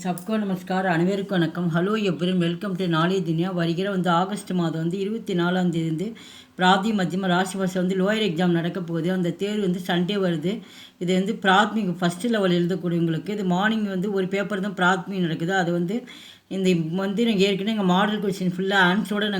சப்கோ நமஸ்கார், அனைவருக்கும் வணக்கம். Hello everyone, welcome to நாளைய துனியா. வருகிற ஆகஸ்ட் மாதம் 24ஆம் தேதி பிராதி மத்தியம ராசி பரிட்சை லோயர் எக்ஸாம் நடக்க போகுது. அந்த தேர்வு சண்டே வருது. இது பிராத்மிக் ஃபஸ்ட்டு லெவல் எழுதக்கூடியவங்களுக்கு இது மார்னிங் ஒரு பேப்பர் தான் பிராத்மிக் நடக்குது. அது இந்த நாங்கள் ஏற்கனவே எங்கள் மாடல் கொஸ்டின் ஃபுல்லாக ஆன்சரோடு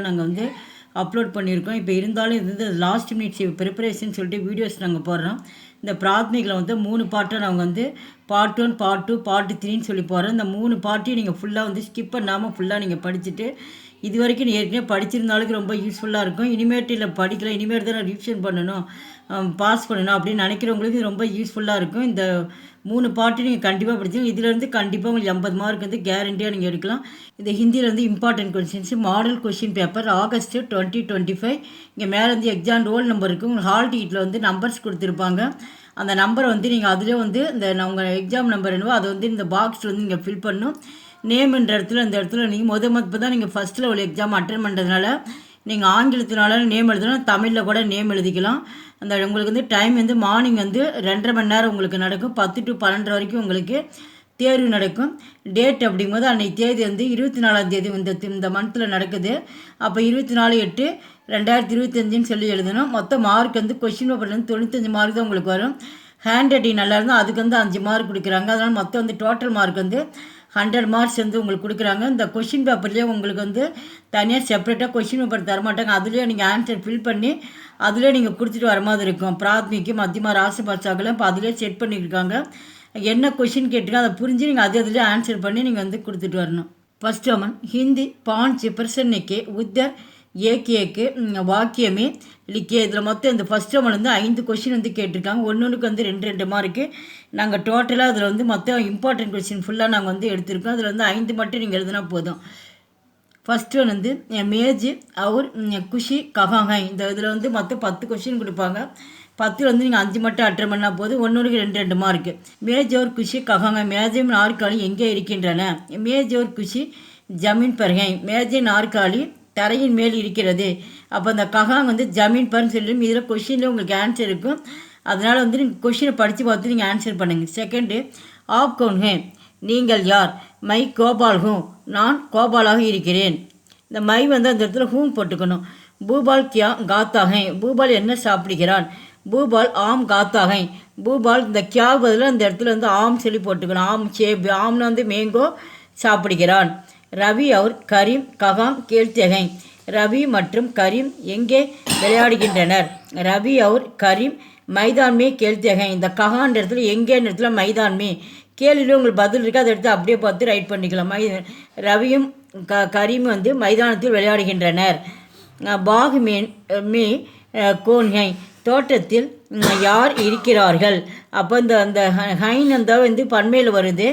நாங்கள் அப்லோட் பண்ணியிருக்கோம். இப்போ இருந்தாலும் இது லாஸ்ட் மினிட்ஸ் ப்ரிப்பரேஷன் சொல்லிட்டு வீடியோஸ் நாங்கள் போடுறோம். இந்த பிராத்மிகில் 3 பார்ட்டாக நாங்கள் பார்ட் 1, பார்ட் 2, பார்ட் 3ன்னு சொல்லி போகிறோம். இந்த 3 பார்ட்டையும் நீங்கள் ஃபுல்லாக ஸ்கிப் பண்ணாமல் ஃபுல்லாக நீங்கள் படிச்சுட்டு இது வரைக்கும் ஏற்கனவே படிச்சிருந்தாலும் ரொம்ப யூஸ்ஃபுல்லாக இருக்கும். இனிமேட்டு இல்லை படிக்கலாம், இனிமேட்டு தான் நான் ரிவிஷன் பண்ணணும், பாஸ் பண்ணணும் அப்படின்னு நினைக்கிறவங்களுக்கு இது ரொம்ப யூஸ்ஃபுல்லாக இருக்கும். இந்த 3 பார்ட்டு நீங்கள் கண்டிப்பாக படிச்சிங்க. இதிலேருந்து கண்டிப்பாக உங்களுக்கு 80 மார்க் கேரண்டியாக நீங்கள் எடுக்கலாம். இந்த ஹிந்தியில் important questions model question paper August 2025. இங்கே மேலே எக்ஸாம் ரோல் நம்பர் இருக்குது. உங்களுக்கு ஹால் டிக்கெட்டில் நம்பர்ஸ் கொடுத்துருப்பாங்க. அந்த நம்பரை நீங்கள் அதிலே இந்த உங்கள் எக்ஸாம் நம்பர் என்னவோ அதை இந்த பாக்ஸ் நீங்கள் ஃபில் பண்ணணும். நேம்ன்ற இடத்துல இந்த இடத்துல நீங்கள் இப்போ தான் நீங்கள் ஃபஸ்ட் லெவல் எக்ஸாம் அட்டன் பண்ணுறதுனால நீங்கள் ஆங்கிலத்தினால நேம் எழுதலாம், தமிழில் கூட நேம் எழுதிக்கலாம். அந்த உங்களுக்கு டைம் மார்னிங் 2.5 மணி நேரம் உங்களுக்கு நடக்கும். 10 to 12 வரைக்கும் உங்களுக்கு தேர்வு நடக்கும். டேட் அப்படிங்கும்போது அன்றைக்கி தேதி 24ஆம் தேதி இந்த மந்தில் நடக்குது. அப்போ 24/8/2025 சொல்லி எழுதணும். மொத்தம் மார்க் கொஸ்டின் பேப்பர்லேருந்து 95 மார்க் தான் உங்களுக்கு வரும். ஹேண்ட் ரைட்டிங் நல்லா இருந்தால் அதுக்கு 5 மார்க் கொடுக்குறாங்க. அதனால் மொத்தம் டோட்டல் மார்க் 100 மார்க்ஸ் உங்களுக்கு கொடுக்குறாங்க. இந்த கொஷின் பேப்பர்லேயே உங்களுக்கு தனியாக செப்பரேட்டாக கொஷின் பேப்பர் தரமாட்டாங்க. அதுலேயே நீங்கள் ஆன்சர் ஃபில் பண்ணி அதிலே நீங்கள் கொடுத்துட்டு வர மாதிரி இருக்கும். பிராத்மிக்கு மத்தியமா ராசி பரிட்சைக்கெல்லாம் இப்போ அதிலே செட் பண்ணியிருக்காங்க. என்ன கொஷின் கேட்டுருக்கோம் அதை புரிஞ்சு நீங்கள் அதிலே ஆன்சர் பண்ணி நீங்கள் கொடுத்துட்டு வரணும். ஃபஸ்ட் அமன் ஹிந்தி 5 प्रश्न के उत्तर एक वाक्य में लिखे. இதில் மொத்தம் இந்த ஃபஸ்ட் அமன் 5 கொஷின் கேட்டிருக்காங்க. ஒன்றுக்கு 2 மார்க்கு. நாங்கள் டோட்டலாக அதில் மொத்தம் இம்பார்ட்டன்ட் கொஸ்டின் ஃபுல்லாக நாங்கள் எடுத்திருக்கோம். அதில் 5 மட்டும் நீங்கள் எழுதினா போதும். ஃபஸ்ட்டு ஒன் மேஜ் அவர் குஷி கஹாங்க. இந்த இதில் மொத்தம் 10 கொஸ்டின் கொடுப்பாங்க. 10 நீங்கள் 5 மட்டும் அட்டன் பண்ணால் போதும். ஒன்றுக்கு 2 மார்க்கு. மேஜ் அவர் குஷி கஹாங்க. மேஜையும் நாற்காலி எங்கே இருக்கின்றன? மேஜ் அவர் குஷி ஜமீன் பர்கை. மேஜை நாற்காலி தரையின் மேல் இருக்கிறது. அப்போ அந்த கஹாங் ஜமீன் பர்னு சொல்லிடும். இதில் கொஷினில் உங்களுக்கு ஆன்சர் இருக்கும். அதனால் நீங்கள் கொஷினை படித்து பார்த்து நீங்கள் ஆன்சர் பண்ணுங்கள். செகண்டு ஆப் கவுன்ஹே, நீங்கள் யார்? மை கோபால் ஹூ, நான் கோபாலாக இருக்கிறேன். இந்த மை அந்த இடத்துல ஹூம் போட்டுக்கணும். பூபால் கியா காத்தாகை, பூபால் என்ன சாப்பிடுகிறான்? பூபால் ஆம் காத்தாகை. பூபால் இந்த கியா பதில் அந்த இடத்துல ஆம் சொல்லி போட்டுக்கணும். ஆம் சேப், ஆம்னு மேங்கோ சாப்பிடுகிறான். ரவி அவர் கரீம் ககாம் கேள்த்தகை. ரவி மற்றும் கரீம் எங்கே விளையாடுகின்றனர்? ரவி அவர் கரீம் மைதான்மே கேள்த்தகை. இந்த ககான்ற இடத்துல எங்கேன்ற இடத்துல மைதான்மே. கேள்வியில் உங்களுக்கு பதில் இருக்குது, அதை எடுத்து அப்படியே பார்த்து ரைட் பண்ணிக்கலாம். ரவியும் கரீமும் மைதானத்தில் விளையாடுகின்றனர். பாக் மே கோன்ஹை, தோட்டத்தில் யார் இருக்கிறார்கள்? அப்போ அந்த ஹைன் பன்மையில் வருது.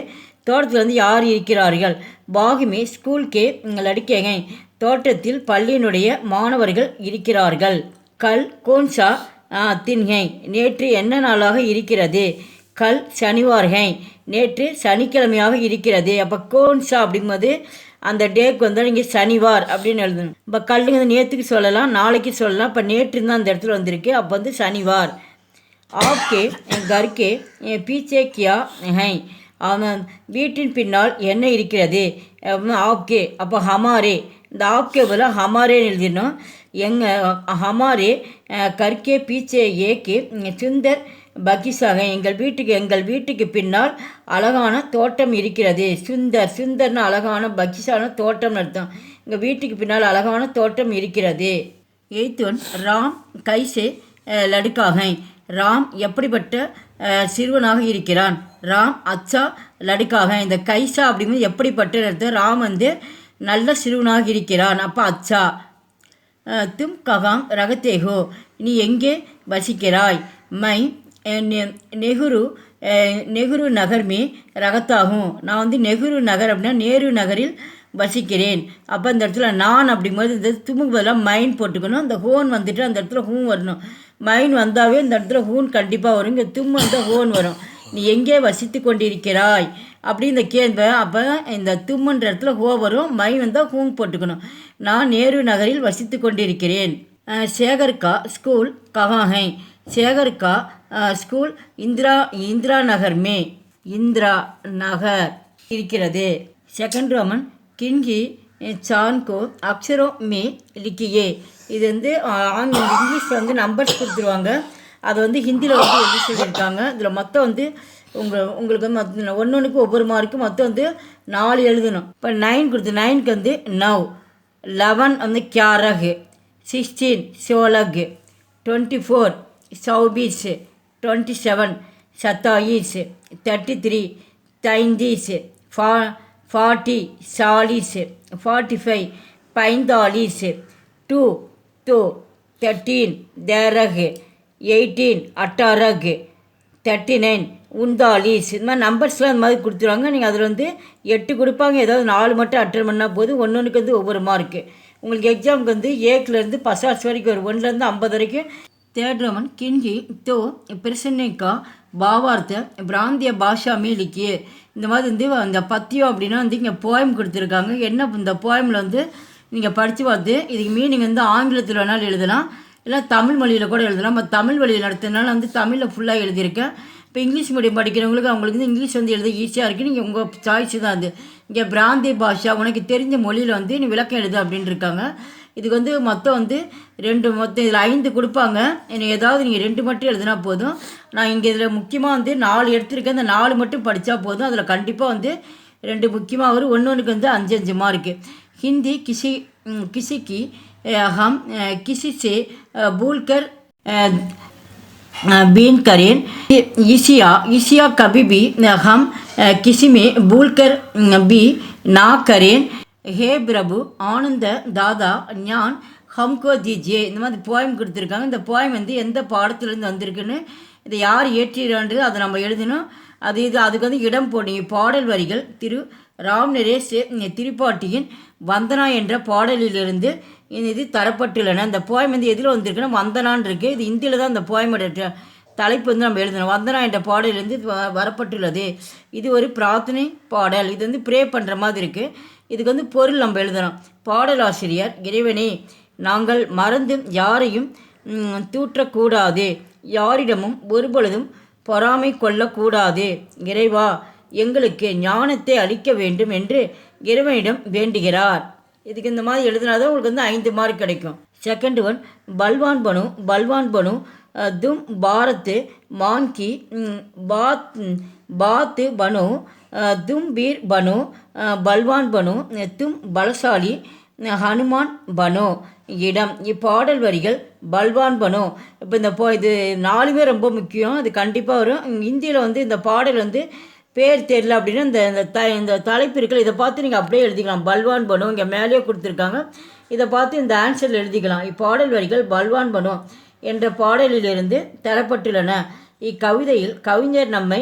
தோட்டத்தில் யார் இருக்கிறார்கள்? பாகுமே ஸ்கூல் கே லடுக்கேகை, தோட்டத்தில் பள்ளியினுடைய மாணவர்கள் இருக்கிறார்கள். கல் கோன்சா தின்ஹை, நேற்று என்ன நாளாக இருக்கிறது? கல் சனிவார்கை, நேற்று சனிக்கிழமையாக இருக்கிறது. அப்போ கோன்சா அப்படிங்கும்போது அந்த டேக்கு நீங்கள் சனிவார் அப்படின்னு எழுதணும். இப்போ கல்லுங்க நேற்றுக்கு சொல்லலாம், நாளைக்கு சொல்லலாம். இப்போ நேற்று தான் அந்த இடத்துல வந்திருக்கு. அப்போ சனிவார். ஆப்கே கர்கே பீச்சே கியா ஹை, அவன் வீட்டின் பின்னால் என்ன இருக்கிறது? ஆப்கே. அப்போ ஹமாரே, இந்த ஆப்கே போல ஹமாரேன்னு எழுதிடணும். ஹமாரே கர்கே பீச்சே ஏக்கு சுந்தர் பகிசாக, எங்கள் வீட்டுக்கு பின்னால் அழகான தோட்டம் இருக்கிறது. சுந்தர்னு அழகான, பகிசான தோட்டம்னு அர்த்தம். எங்கள் வீட்டுக்கு பின்னால் அழகான தோட்டம் இருக்கிறது. 8th one ராம் கைசே லடுக்காகை, ராம் எப்படிப்பட்ட சிறுவனாக இருக்கிறான்? ராம் அச்சா லடுக்காக. இந்த கைசா அப்படிங்கும்போது எப்படிப்பட்ட அர்த்தம். ராம் நல்ல சிறுவனாக இருக்கிறான். அப்போ அச்சா. தும் ககாம் ரகத்தேகோ, நீ எங்கே வசிக்கிறாய்? மை நெஹ்ரு நகர் மே ரகத்தாகும், நான் நெஹ்ரு நகர் அப்படின்னா நேரு நகரில் வசிக்கிறேன். அப்போ அந்த இடத்துல நான் அப்படிங்கும்போது இந்த துமுக்கு பதிலாக மைன் போட்டுக்கணும். இந்த ஹோன் அந்த இடத்துல ஹூன் வரணும். மைன் வந்தாவே இந்த இடத்துல ஹூன் கண்டிப்பாக வரும். இங்கே தும் ஹோன் வரும். நீ எங்கே வசித்து கொண்டிருக்கிறாய் அப்படி இந்த கேள்வி. அப்போ இந்த தும்முன்ற இடத்துல ஹோ வரும், மைன் வந்தால் ஹூன் போட்டுக்கணும். நான் நேரு நகரில் வசித்து கொண்டிருக்கிறேன். சேகர்கா ஸ்கூல் கஹாஹை, சேகர்கா ஸ்கூல் இந்திரா நகர் மே, இந்திரா நகர். இருக்கிறது. செகண்ட் ரோமன் கின்கி சான்கோ அக்ஷரோ மே லிக்கியே. இது வந்து இங்கிலீஷில் வந்து நம்பர்ஸ் கொடுத்துருவாங்க, அதை வந்து ஹிந்தியில் வந்து எழுதி சொல்லியிருக்காங்க. இதில் மொத்தம் வந்து உங்களுக்கு வந்து ஒன்றுக்கு ஒவ்வொரு மார்க்கும் மொத்தம் வந்து 4 எழுதணும். இப்போ 9 கொடுத்து 9க்கு வந்து நவ், 11 வந்து கியாரக், 16 சோலக், 24 சௌபீஸ், 27 சத்தாயிஸ், 33 தைந்தீஸ், 40 சாலிஸ், 45 பைந்தாலிஸ், 2 तो 13 தேரக், 18 அட்டாரக், 39 உந்தாலிஸ். இது மாதிரி நம்பர்ஸ்லாம் இந்த மாதிரி கொடுத்துருவாங்க. நீங்கள் அதில் வந்து 8 கொடுப்பாங்க, ஏதாவது 4 மட்டும் அட்டன் பண்ணால் போதும். ஒன்றுக்கு வந்து ஒவ்வொரு மார்க்கு. உங்களுக்கு எக்ஸாமுக்கு வந்து ஏக்குலேருந்து பசாஸ் வரைக்கும் வரும், 1லேருந்து 50 வரைக்கும். தேர்ட் ரோமன் கின்கி தோ பிரசன்னைக்கா பாவார்த்த பிராந்திய பாஷா மீலிக்கியே. இந்த மாதிரி வந்து அந்த பத்தியம் அப்படின்னா வந்து இங்கே போயம் கொடுத்துருக்காங்க. என்ன இந்த போயமில் வந்து நீங்கள் படித்து பார்த்து இதுக்கு மீனிங் வந்து ஆங்கிலத்தில் வேணாலும் எழுதலாம், இல்லை தமிழ் மொழியில் கூட எழுதலாம். இப்போ தமிழ் வழியில் நடத்துனால வந்து தமிழில் ஃபுல்லாக எழுதியிருக்கேன். இப்போ இங்கிலீஷ் மீடியம் படிக்கிறவங்களுக்கு அவங்களுக்கு வந்து இங்கிலீஷ் வந்து எழுத ஈஸியாக இருக்குது. நீங்கள் உங்கள் சாய்ஸு தான் அது. இங்கே பிராந்திய பாஷா உனக்கு தெரிஞ்ச மொழியில் வந்து நீ விளக்கம் எழுது அப்படின்னு இருக்காங்க. இதுக்கு வந்து மொத்தம் வந்து மொத்தம் இதில் 5 கொடுப்பாங்க. எனக்கு ஏதாவது நீங்கள் 2 மட்டும் எழுதினா போதும். நான் இங்கே இதில் முக்கியமாக வந்து 4 எடுத்திருக்கேன். இந்த 4 மட்டும் படித்தா போதும். அதில் கண்டிப்பாக வந்து 2 முக்கியமாக வரும். ஒன்றுக்கு வந்து 5 மார்க்கு. हिंदी किसी की हम किसी से भूल कर बीन करें, इसिया कभी भी हम किसी में भूल कर भी ना करें. हे प्रभु ஆனந்த தாதா ஞான் ஹம்கோ தீஜியே. இந்த மாதிரி போயம் கொடுத்துருக்காங்க. இந்த போயம் வந்து எந்த பாடத்துலேருந்து வந்திருக்குன்னு, இதை யார் இயற்றிறான்றது அதை நம்ம எழுதணும். அதுக்கு வந்து இடம் போடுங்க. பாடல் வரிகள் திரு ராம் நரேஷ் திரிபாட்டியின் வந்தனா என்ற பாடலிலிருந்து இது தரப்பட்டுள்ளன. இந்த போயம் வந்து எதில் வந்திருக்குன்னா வந்தனான் இருக்குது. இது இந்தியில் தான் இந்த போயமோட தலைப்பு வந்து நம்ம எழுதணும். வந்தனா என்ற பாடலிருந்து வரப்பட்டுள்ளது. இது ஒரு பிரார்த்தனை பாடல். இது வந்து ப்ரே பண்ணுற மாதிரி இருக்குது. இதுக்கு வந்து பொருள் நம்ம எழுதணும். பாடலாசிரியர் இறைவனே, நாங்கள் மறந்து யாரையும் தூற்றக்கூடாது, யாரிடமும் ஒருபொழுதும் பொறாமை கொள்ளக்கூடாது. இறைவா, எங்களுக்கு ஞானத்தை அளிக்க வேண்டும் என்று இறைவனிடம் வேண்டுகிறார். இதுக்கு இந்த மாதிரி எழுதினாதான் உங்களுக்கு வந்து 5 மார்க் கிடைக்கும். செகண்ட் ஒன் பல்வான் பனு தும் பாரத் மான்கி பாத் பனு தும் வீர் பனு பல்வான் பனு தும் பலசாலி ஹனுமான் பனு. இடம் இப்பாடல் வரிகள் பல்வான் பனு. இப்போ இது 4 ரொம்ப முக்கியம். அது கண்டிப்பாக வரும். இந்தியில் வந்து இந்த பாடல் வந்து பேர் தெரியல அப்படின்னா இந்த தலைப்பு இருக்குல்ல, இதை பார்த்து நீங்கள் அப்படியே எழுதிக்கலாம். பல்வான் பனு இங்கே மேலேயே கொடுத்துருக்காங்க. இதை பார்த்து இந்த ஆன்சரில் எழுதிக்கலாம். இப்பாடல் வரிகள் பல்வான் பனு என்ற பாடலிலிருந்து தரப்பட்டுள்ளன. இக்கவிதையில் கவிஞர் நம்மை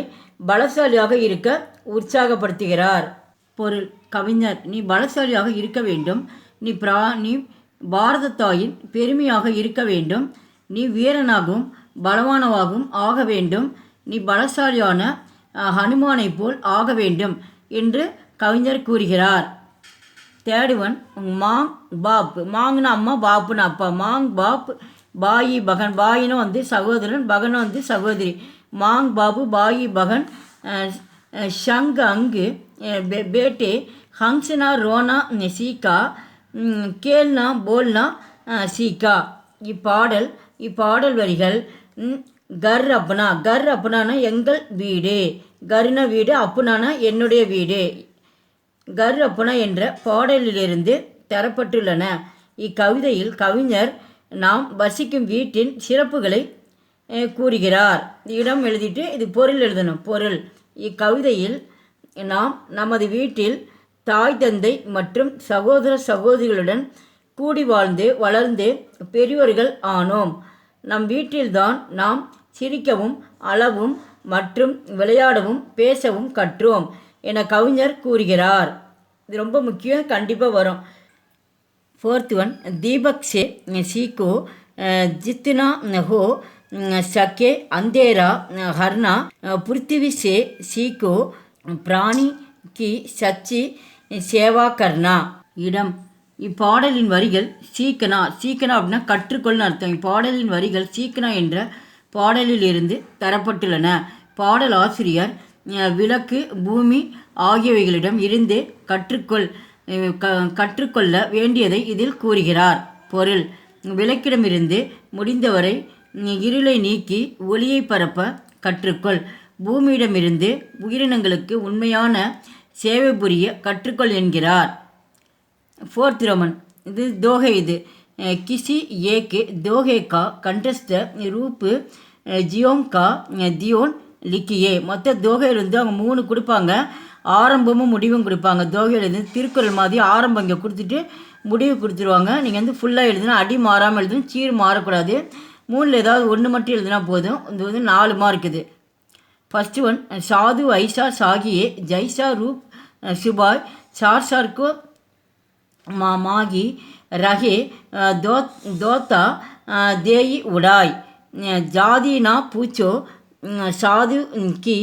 பலசாலியாக இருக்க உற்சாகப்படுத்துகிறார். பொருள்: கவிஞர், நீ பலசாலியாக இருக்க வேண்டும். நீ பாரத தாயின் பெருமையாக இருக்க வேண்டும். நீ வீரனாகவும் பலவானவாகவும் ஆக வேண்டும். நீ பலசாலியான ஹனுமானை போல் ஆக வேண்டும் என்று கவிஞர் கூறுகிறார். தேர்ட் ஒன் மாங் பாப். மாங்னா அம்மா, பாப்புன்னு அப்பா. மாங் பாப் பாயி பகன். பாயின்னு வந்து சகோதரன், பகன் வந்து சகோதரி. மாங் பாபு பாயி பகன் ஷங் அங்கு பேட்டே ஹங்ஸ்னா ரோனா சீக்கா கேல்னா போல்னா சீக்கா. இப்பாடல் வரிகள் கர் அப்பனானா எங்கள் வீடு. கர்னா வீடு, அப்புனானா என்னுடைய வீடு. கர் அப்பனா என்ற பாடலிலிருந்து தரப்பட்டுள்ளன. இக்கவிதையில் கவிஞர் நாம் வசிக்கும் வீட்டின் சிறப்புகளை கூறுகிறார். இடம் எழுதிட்டு இது பொருள் எழுதணும். பொருள்: இக்கவிதையில் நாம் நமது வீட்டில் தாய் தந்தை மற்றும் சகோதர சகோதரிகளுடன் கூடி வாழ்ந்து வளர்ந்து பெரியவர்கள் ஆனோம். நம் வீட்டில்தான் நாம் சிரிக்கவும் அளவும் மற்றும் விளையாடவும் பேசவும் கற்றோம் என கவிஞர் கூறுகிறார். இது ரொம்ப முக்கியம், கண்டிப்பாக வரும். फोर्थ वन दीपक से सीखो जितना हो सके अंधेरा हरना पृथ्वी से सीखो प्राणी की सच्ची சேவா கர்ணா. இடம் இப்பாடலின் வரிகள் சீக்கனா அப்படின்னா கற்றுக்கொள்னு அர்த்தம். இப்பாடலின் வரிகள் சீக்கனா என்ற பாடலில் இருந்து தரப்பட்டுள்ளன. பாடல் ஆசிரியர் விளக்கு, பூமி ஆகியவைகளிடம் இருந்து கற்றுக்கொள்ள வேண்டியதை இதில் கூறுகிறார். பொருள்: விளக்கிடமிருந்து முடிந்தவரை இருளை நீக்கி ஒளியை பரப்ப கற்றுக்கொள். பூமியிடமிருந்து உயிரினங்களுக்கு உண்மையான சேவை புரிய கற்றுக்கொள் என்கிறார். 4th Roman. இது தோகை. இது கிசி ஏக்கு தோகே கா கண்டஸ்ட ரூப்பு ஜியோம் கா தியோன் லிக்கியே. மொத்த தோகையில் அவங்க 3 கொடுப்பாங்க. ஆரம்பமும் முடிவும் கொடுப்பாங்க. தோகையில் இருந்து திருக்குறள் மாதிரி ஆரம்பம் இங்கே கொடுத்துட்டு முடிவு கொடுத்துருவாங்க. நீங்கள் ஃபுல்லாக எழுதுனா அடி மாறாமல் எழுதணும், சீர் மாறக்கூடாது. 3ல் ஏதாவது 1 மட்டும் எழுதுனா போதும். இது 4 மார்க். இது ஃபஸ்ட்டு ஒன். சாது ஐசா சாகியே ஜைசா ரூப் சுபாய் சார்சார்கோ மாகி ரஹே தோத்தா தேயி உடாய் ஜாதி நா பூச்சோ சாது கி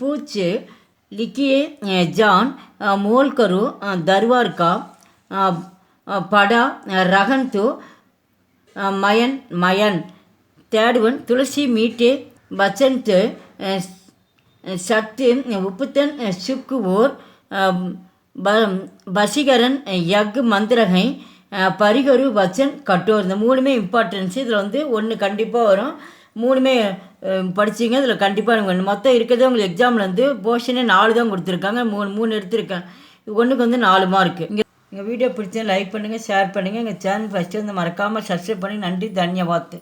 பூச் लिखिए जान मोल करो दरबार का पड़ा रहन तो मयन. 3rd one. तुलसी मीठे बसंत सत्य उपतन सुख और बसीकरन यग मंत्रகை பரிகரு வச்சன் கட்டோர். இந்த 3மே இம்பார்ட்டன்ஸ். இதில் 1 கண்டிப்பாக வரும். 3மே படிச்சிங்க. இதில் கண்டிப்பாக எனக்கு மொத்தம் இருக்கிறது உங்களுக்கு எக்ஸாமில் போர்ஷனே 4 தான் கொடுத்துருக்காங்க. 3 எடுத்திருக்கேன். ஒன்றுக்கு 4 மார்க்கு. எங்கள் வீடியோ பிடிச்சா லைக் பண்ணுங்கள், ஷேர் பண்ணுங்கள். எங்கள் சேனல் ஃபஸ்ட்டு மறக்காமல் சப்ஸ்கிரைப் பண்ணி. நன்றி, தன்யவாத்.